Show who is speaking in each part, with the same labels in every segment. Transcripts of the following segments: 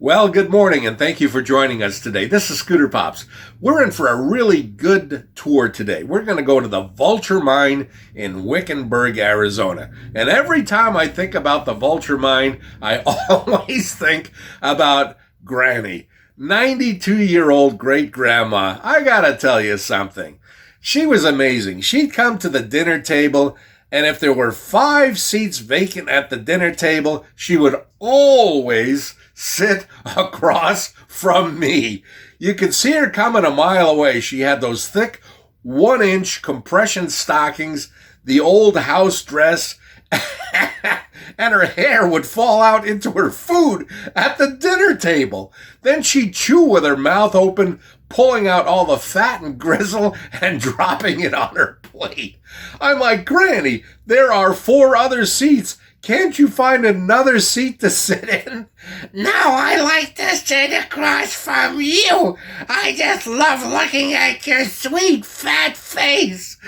Speaker 1: Well, good morning, and thank you for joining us today. This is Scooter Pops. We're in for a really good tour today. We're going to go to the Vulture Mine in Wickenburg, Arizona. And every time I think about the Vulture Mine, I always think about Granny, 92-year-old great-grandma. I got to tell you something. She was amazing. She'd come to the dinner table, and if there were 5 seats vacant at the dinner table, she would always sit across from me. You could see her coming a mile away. She had those thick 1-inch compression stockings, the old house dress, and her hair would fall out into her food at the dinner table. Then she'd chew with her mouth open, pulling out all the fat and gristle and dropping it on her plate. I'm like, Granny, there are 4 other seats. Can't you find another seat to sit in?
Speaker 2: No, I like to sit across from you. I just love looking at your sweet fat face.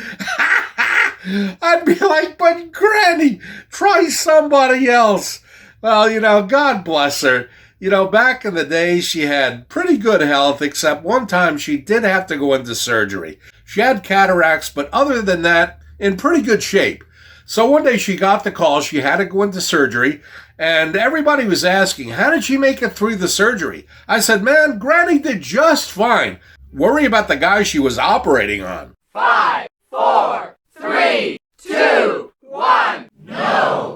Speaker 1: I'd be like, but Granny, try somebody else. Well, God bless her. Back in the day, she had pretty good health, except one time she did have to go into surgery. She had cataracts, but other than that, in pretty good shape. So one day she got the call, she had to go into surgery, and everybody was asking, how did she make it through the surgery? I said, man, Granny did just fine. Worry about the guy she was operating on.
Speaker 3: 5, 4, 3, 2, 1, no!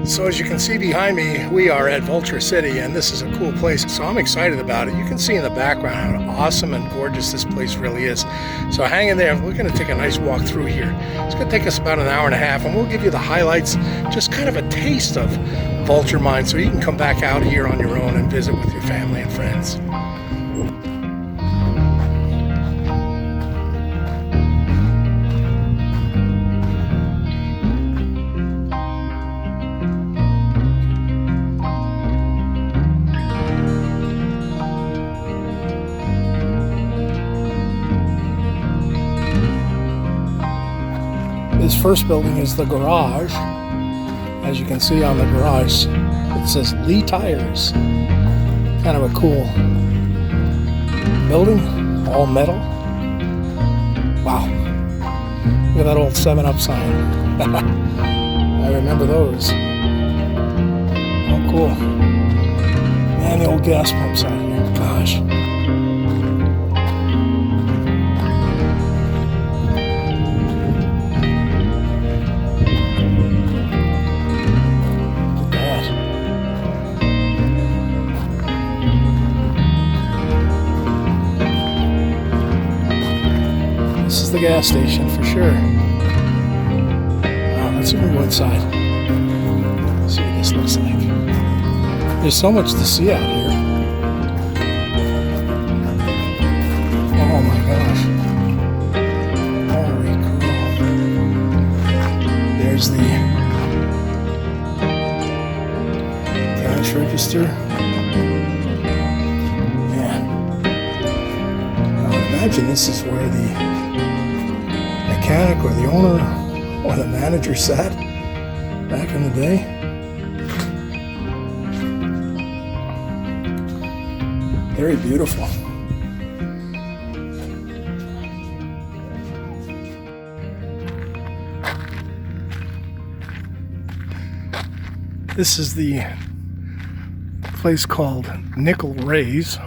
Speaker 4: So as you can see behind me, we are at Vulture City, and this is a cool place, so I'm excited about it. You can see in the background how awesome and gorgeous this place really is. So hang in there, we're going to take a nice walk through here. It's going to take us about an hour and a half, and we'll give you the highlights, just kind of a taste of Vulture Mine, so you can come back out here on your own and visit with your family and friends. This first building is the garage. As you can see on the garage, it says Lee Tires. Kind of a cool building, all metal. Wow. Look at that old 7-Up sign. I remember those. Oh, cool. And the old gas pumps out here. Gosh. This is the gas station for sure. So we'll go inside. See what this looks like. There's so much to see out here. Oh my gosh. Holy cow. There's the cash register. Man. I would imagine this is where the mechanic or the owner or the manager sat back in the day. Very beautiful. This is the place called nickel raise.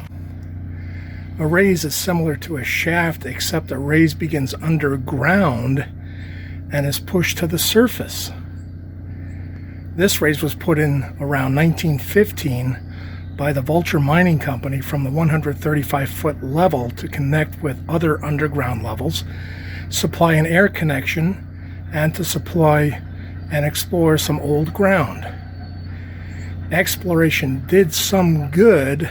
Speaker 4: A raise is similar to a shaft, except a raise begins underground and is pushed to the surface. This raise was put in around 1915 by the Vulture Mining Company from the 135-foot level to connect with other underground levels, supply an air connection, and to supply and explore some old ground. Exploration did some good,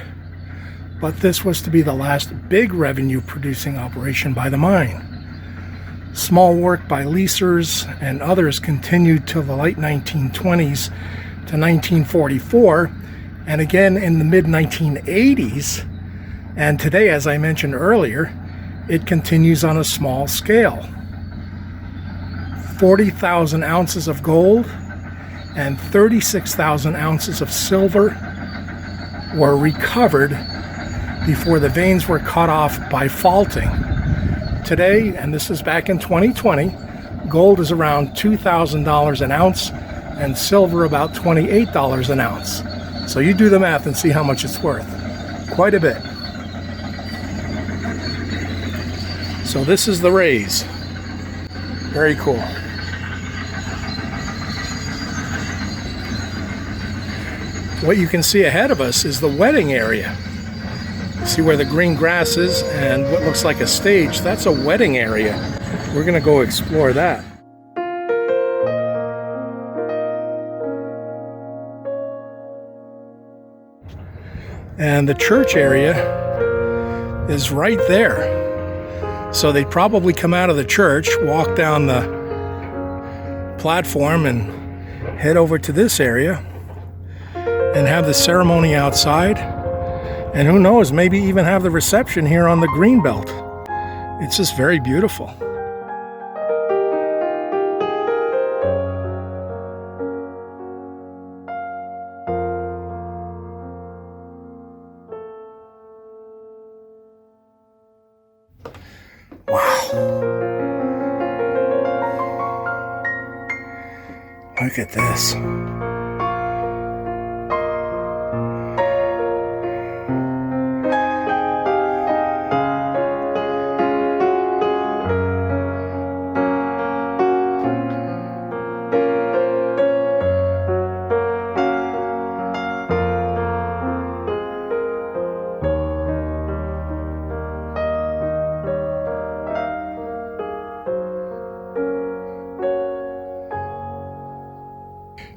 Speaker 4: but this was to be the last big revenue-producing operation by the mine. Small work by leasers and others continued till the late 1920s to 1944, and again in the mid-1980s, and today, as I mentioned earlier, it continues on a small scale. 40,000 ounces of gold and 36,000 ounces of silver were recovered before the veins were cut off by faulting. Today, and this is back in 2020, gold is around $2,000 an ounce and silver about $28 an ounce. So you do the math and see how much it's worth. Quite a bit. So this is the raise. Very cool. What you can see ahead of us is the wedding area. See where the green grass is and what looks like a stage? That's a wedding area. We're going to go explore that. And the church area is right there. So they'd probably come out of the church, walk down the platform and head over to this area and have the ceremony outside. And who knows, maybe even have the reception here on the greenbelt. It's just very beautiful. Wow. Look at this.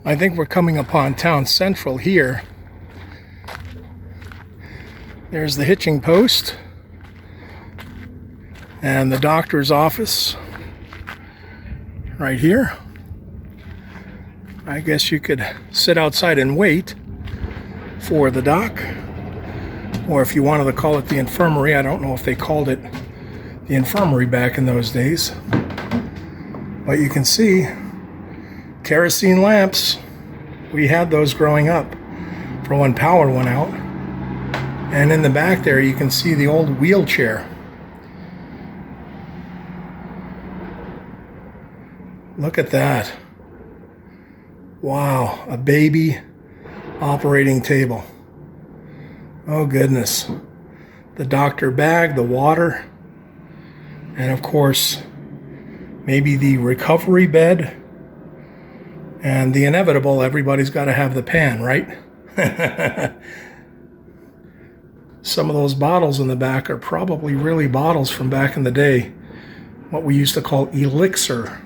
Speaker 4: I think we're coming upon town central here. There's the hitching post and the doctor's office right here. I guess you could sit outside and wait for the doc, or if you wanted to call it the infirmary. I don't know if they called it the infirmary back in those days, but you can see kerosene lamps. We had those growing up for when power went out. And in the back there you can see the old wheelchair. Look at that. Wow, a baby operating table. Oh goodness. The doctor bag, the water, and of course maybe the recovery bed. And the inevitable, everybody's got to have the pan, right? Some of those bottles in the back are probably really bottles from back in the day, what we used to call elixir.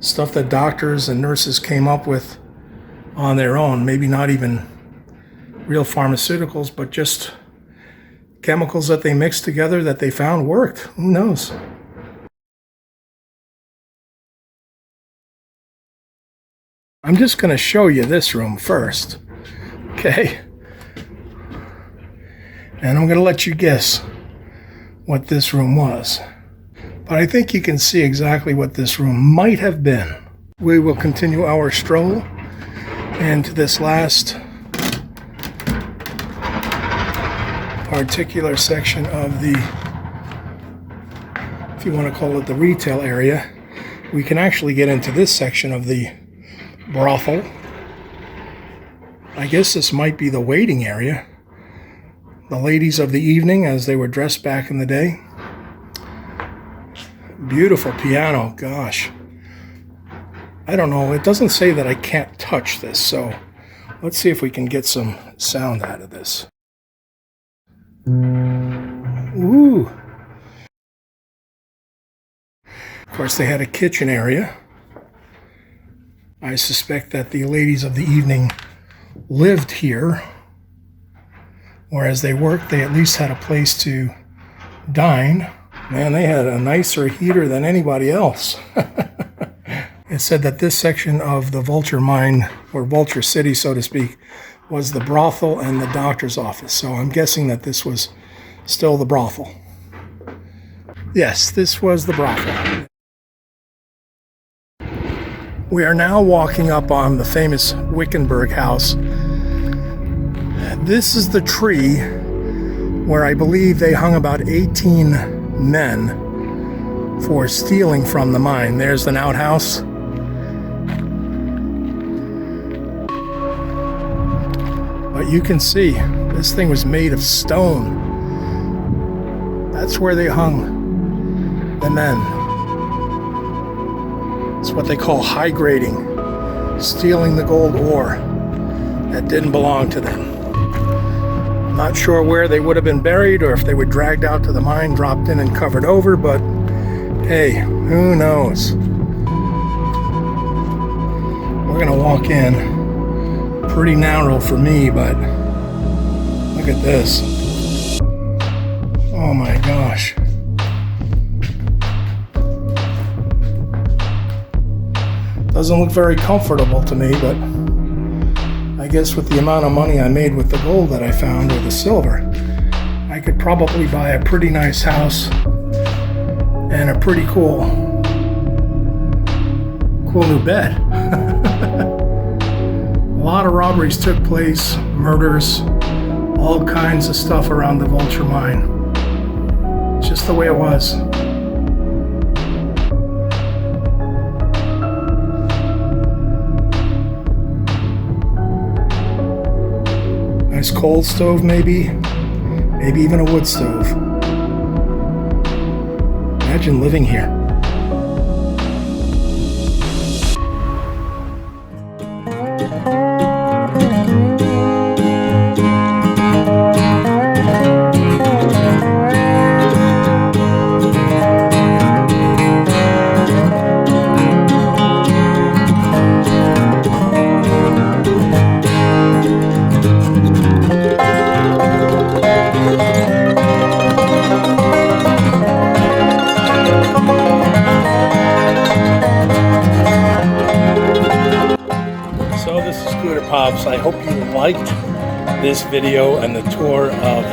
Speaker 4: stuff that doctors and nurses came up with on their own. Maybe not even real pharmaceuticals, but just chemicals that they mixed together that they found worked. Who knows? I'm just going to show you this room first, okay? And I'm going to let you guess what this room was. But I think you can see exactly what this room might have been. We will continue our stroll into this last particular section of the, if you want to call it the retail area. We can actually get into this section of the brothel. I guess this might be the waiting area. The ladies of the evening as they were dressed back in the day. Beautiful piano, gosh. I don't know, it doesn't say that I can't touch this, so let's see if we can get some sound out of this. Ooh. Of course, they had a kitchen area. I suspect that the ladies of the evening lived here, or as they worked, they at least had a place to dine. Man, they had a nicer heater than anybody else. It said that this section of the Vulture mine, or Vulture City, so to speak, was the brothel and the doctor's office. So I'm guessing that this was still the brothel. Yes, this was the brothel. We are now walking up on the famous Wickenburg House. This is the tree where I believe they hung about 18 men for stealing from the mine. There's an outhouse. But you can see this thing was made of stone. That's where they hung the men. It's what they call high grading, stealing the gold ore that didn't belong to them. Not sure where they would have been buried or if they were dragged out to the mine, dropped in and covered over, but hey, who knows? We're gonna walk in. Pretty narrow for me, but look at this. Oh my gosh. Doesn't look very comfortable to me, but I guess with the amount of money I made with the gold that I found, or the silver, I could probably buy a pretty nice house and a pretty cool new bed. A lot of robberies took place, murders, all kinds of stuff around the Vulture mine. Just the way it was. Nice coal stove maybe even a wood stove. Imagine living here. I hope you liked this video and the tour of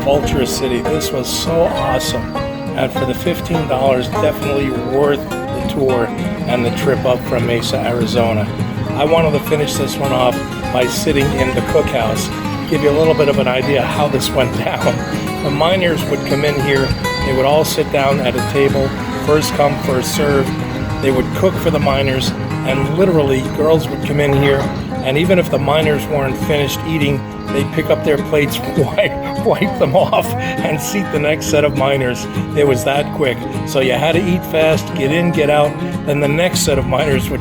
Speaker 4: Vulture City. This was so awesome, and for the $15, definitely worth the tour and the trip up from Mesa, Arizona. I wanted to finish this one off by sitting in the Cookhouse, give you a little bit of an idea how this went down. The miners would come in here, they would all sit down at a table, first come, first served. They would cook for the miners, and literally girls would come in here, and even if the miners weren't finished eating, they'd pick up their plates, wipe them off, and seat the next set of miners. It was that quick. So you had to eat fast, get in, get out, then the next set of miners would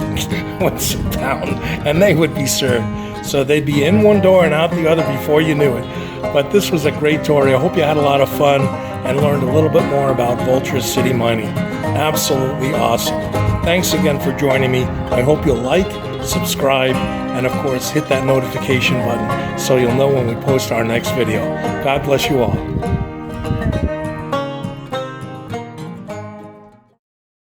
Speaker 4: sit down, and they would be served. So they'd be in one door and out the other before you knew it. But this was a great tour. I hope you had a lot of fun and learned a little bit more about Vulture City mining. Absolutely awesome. Thanks again for joining me. I hope you'll like, subscribe, and of course hit that notification button so you'll know when we post our next video. God bless you all.